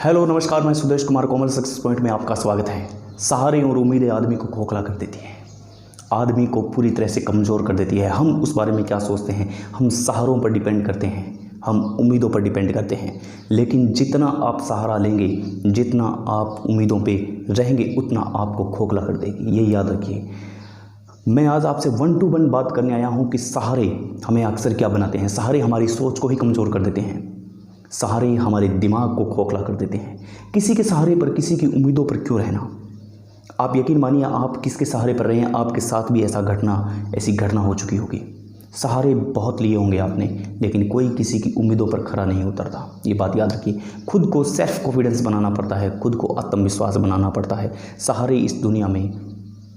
Hello नमस्कार, मैं सुदेश कुमार कोमल success point में आपका स्वागत है। सहारे और उम्मीदें आदमी को खोखला कर देती हैं, आदमी को पूरी तरह से कमज़ोर कर देती है। हम उस बारे में क्या सोचते हैं? हम सहारों पर डिपेंड करते हैं, हम उम्मीदों पर डिपेंड करते हैं। लेकिन जितना आप सहारा लेंगे, जितना आप उम्मीदों पे रहेंगे, उतना आपको खोखला कर देगी। ये याद रखिए। मैं आज आपसे 1 to 1 बात करने आया हूँ कि सहारे हमें अक्सर क्या बनाते हैं। सहारे हमारी सोच को ही कमज़ोर कर देते हैं, सहारे हमारे दिमाग को खोखला कर देते हैं। किसी के सहारे पर, किसी की उम्मीदों पर क्यों रहना? आप यकीन मानिए, आप किसके सहारे पर रहे हैं, आपके साथ भी ऐसी घटना हो चुकी होगी। सहारे बहुत लिए होंगे आपने, लेकिन कोई किसी की उम्मीदों पर खरा नहीं उतरता। ये बात याद रखिए। खुद को सेल्फ कॉन्फिडेंस बनाना पड़ता है, खुद को आत्मविश्वास बनाना पड़ता है। सहारे इस दुनिया में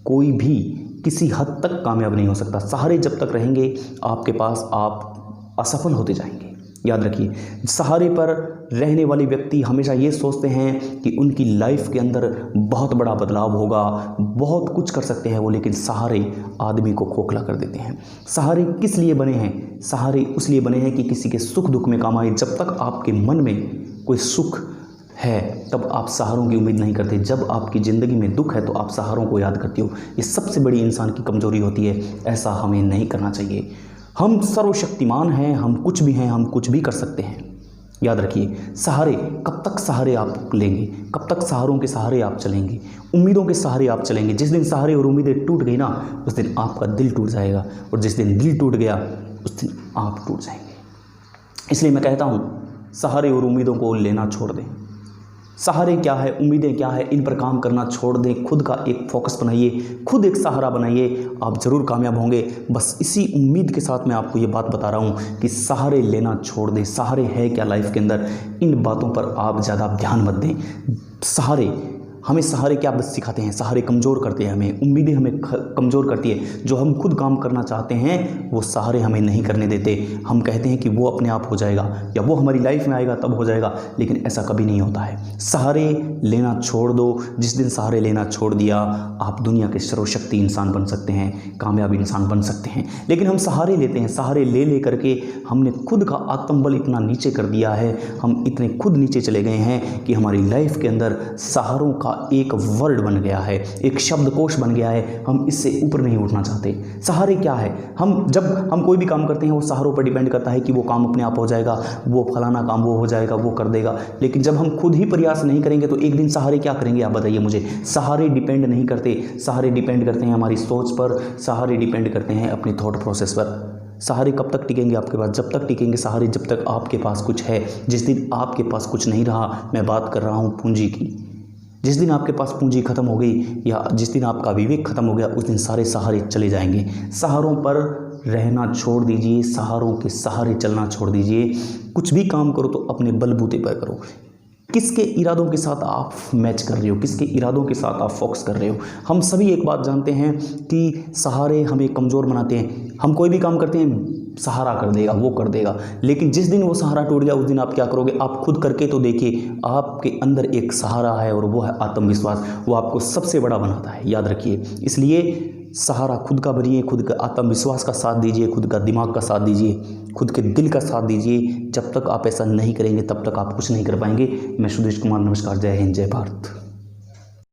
कोई भी किसी हद तक कामयाब नहीं हो सकता। सहारे जब तक रहेंगे आपके पास, आप असफल होते जाएंगे। याद रखिए, सहारे पर रहने वाले व्यक्ति हमेशा ये सोचते हैं कि उनकी लाइफ के अंदर बहुत बड़ा बदलाव होगा, बहुत कुछ कर सकते हैं वो, लेकिन सहारे आदमी को खोखला कर देते हैं। सहारे किस लिए बने हैं? सहारे उसलिए बने हैं कि किसी के सुख दुख में काम आए। जब तक आपके मन में कोई सुख है तब आप सहारों की उम्मीद नहीं करते। जब आपकी ज़िंदगी में दुख है तो आप सहारों को याद करते हो। ये सबसे बड़ी इंसान की कमज़ोरी होती है। ऐसा हमें नहीं करना चाहिए। हम सर्वशक्तिमान हैं, हम कुछ भी हैं, हम कुछ भी कर सकते हैं। याद रखिए, सहारे कब तक सहारे आप लेंगे, कब तक सहारों के सहारे आप चलेंगे, उम्मीदों के सहारे आप चलेंगे। जिस दिन सहारे और उम्मीदें टूट गई ना, उस दिन आपका दिल टूट जाएगा, और जिस दिन दिल टूट गया उस दिन आप टूट जाएंगे। इसलिए मैं कहता हूँ, सहारे और उम्मीदों को लेना छोड़ दें। सहारे क्या है, उम्मीदें क्या है, इन पर काम करना छोड़ दें। खुद का एक फोकस बनाइए, खुद एक सहारा बनाइए, आप ज़रूर कामयाब होंगे। बस इसी उम्मीद के साथ मैं आपको ये बात बता रहा हूँ कि सहारे लेना छोड़ दें। सहारे है क्या लाइफ के अंदर, इन बातों पर आप ज़्यादा ध्यान मत दें। सहारे क्या बस सिखाते हैं? सहारे कमज़ोर करते हैं हमें, उम्मीदें हमें कमज़ोर करती है। जो हम खुद काम करना चाहते हैं वो सहारे हमें नहीं करने देते। हम कहते हैं कि वो अपने आप हो जाएगा, या वो हमारी लाइफ में आएगा तब हो जाएगा, लेकिन ऐसा कभी नहीं होता है। सहारे लेना छोड़ दो। जिस दिन सहारे लेना छोड़ दिया, आप दुनिया के सर्वशक्ति इंसान बन सकते हैं, कामयाब इंसान बन सकते हैं। लेकिन हम सहारे लेते हैं, सहारे ले करके हमने खुद का आत्मबल इतना नीचे कर दिया है, हम इतने खुद नीचे चले गए हैं कि हमारी लाइफ के अंदर सहारों का एक वर्ड बन गया है, एक शब्दकोश बन गया है। हम इससे ऊपर नहीं उठना चाहते। सहारे क्या है? जब हम कोई भी काम करते हैं वो सहारों पर डिपेंड करता है कि वो काम अपने आप हो जाएगा, वो फलाना काम वो हो जाएगा, वो कर देगा। लेकिन जब हम खुद ही प्रयास नहीं करेंगे तो एक दिन सहारे क्या करेंगे? आप बताइए मुझे। सहारे डिपेंड नहीं करते, सहारे डिपेंड करते हैं हमारी सोच पर, सहारे डिपेंड करते हैं अपनी थॉट प्रोसेस पर। सहारे कब तक टिकेंगे आपके पास? जब तक टिकेंगे सहारे जब तक आपके पास कुछ है। जिस दिन आपके पास कुछ नहीं रहा, मैं बात कर रहा हूँ पूंजी की, जिस दिन आपके पास पूंजी खत्म हो गई, या जिस दिन आपका विवेक खत्म हो गया, उस दिन सारे सहारे चले जाएंगे। सहारों पर रहना छोड़ दीजिए, सहारों के सहारे चलना छोड़ दीजिए। कुछ भी काम करो तो अपने बलबूते पर करो। किसके इरादों के साथ आप मैच कर रहे हो, किसके इरादों के साथ आप फोकस कर रहे हो? हम सभी एक बात जानते हैं कि सहारे हमें कमज़ोर बनाते हैं। हम कोई भी काम करते हैं, सहारा कर देगा, वो कर देगा, लेकिन जिस दिन वो सहारा टूट गया उस दिन आप क्या करोगे? आप खुद करके तो देखिए। आपके अंदर एक सहारा है और वो है आत्मविश्वास। वो आपको सबसे बड़ा बनाता है, याद रखिए। इसलिए सहारा खुद का बनिए, खुद का आत्मविश्वास का साथ दीजिए, खुद का दिमाग का साथ दीजिए, खुद के दिल का साथ दीजिए। जब तक आप ऐसा नहीं करेंगे तब तक आप कुछ नहीं कर पाएंगे। मैं सुदेश कुमार, नमस्कार, जय हिंद, जय भारत।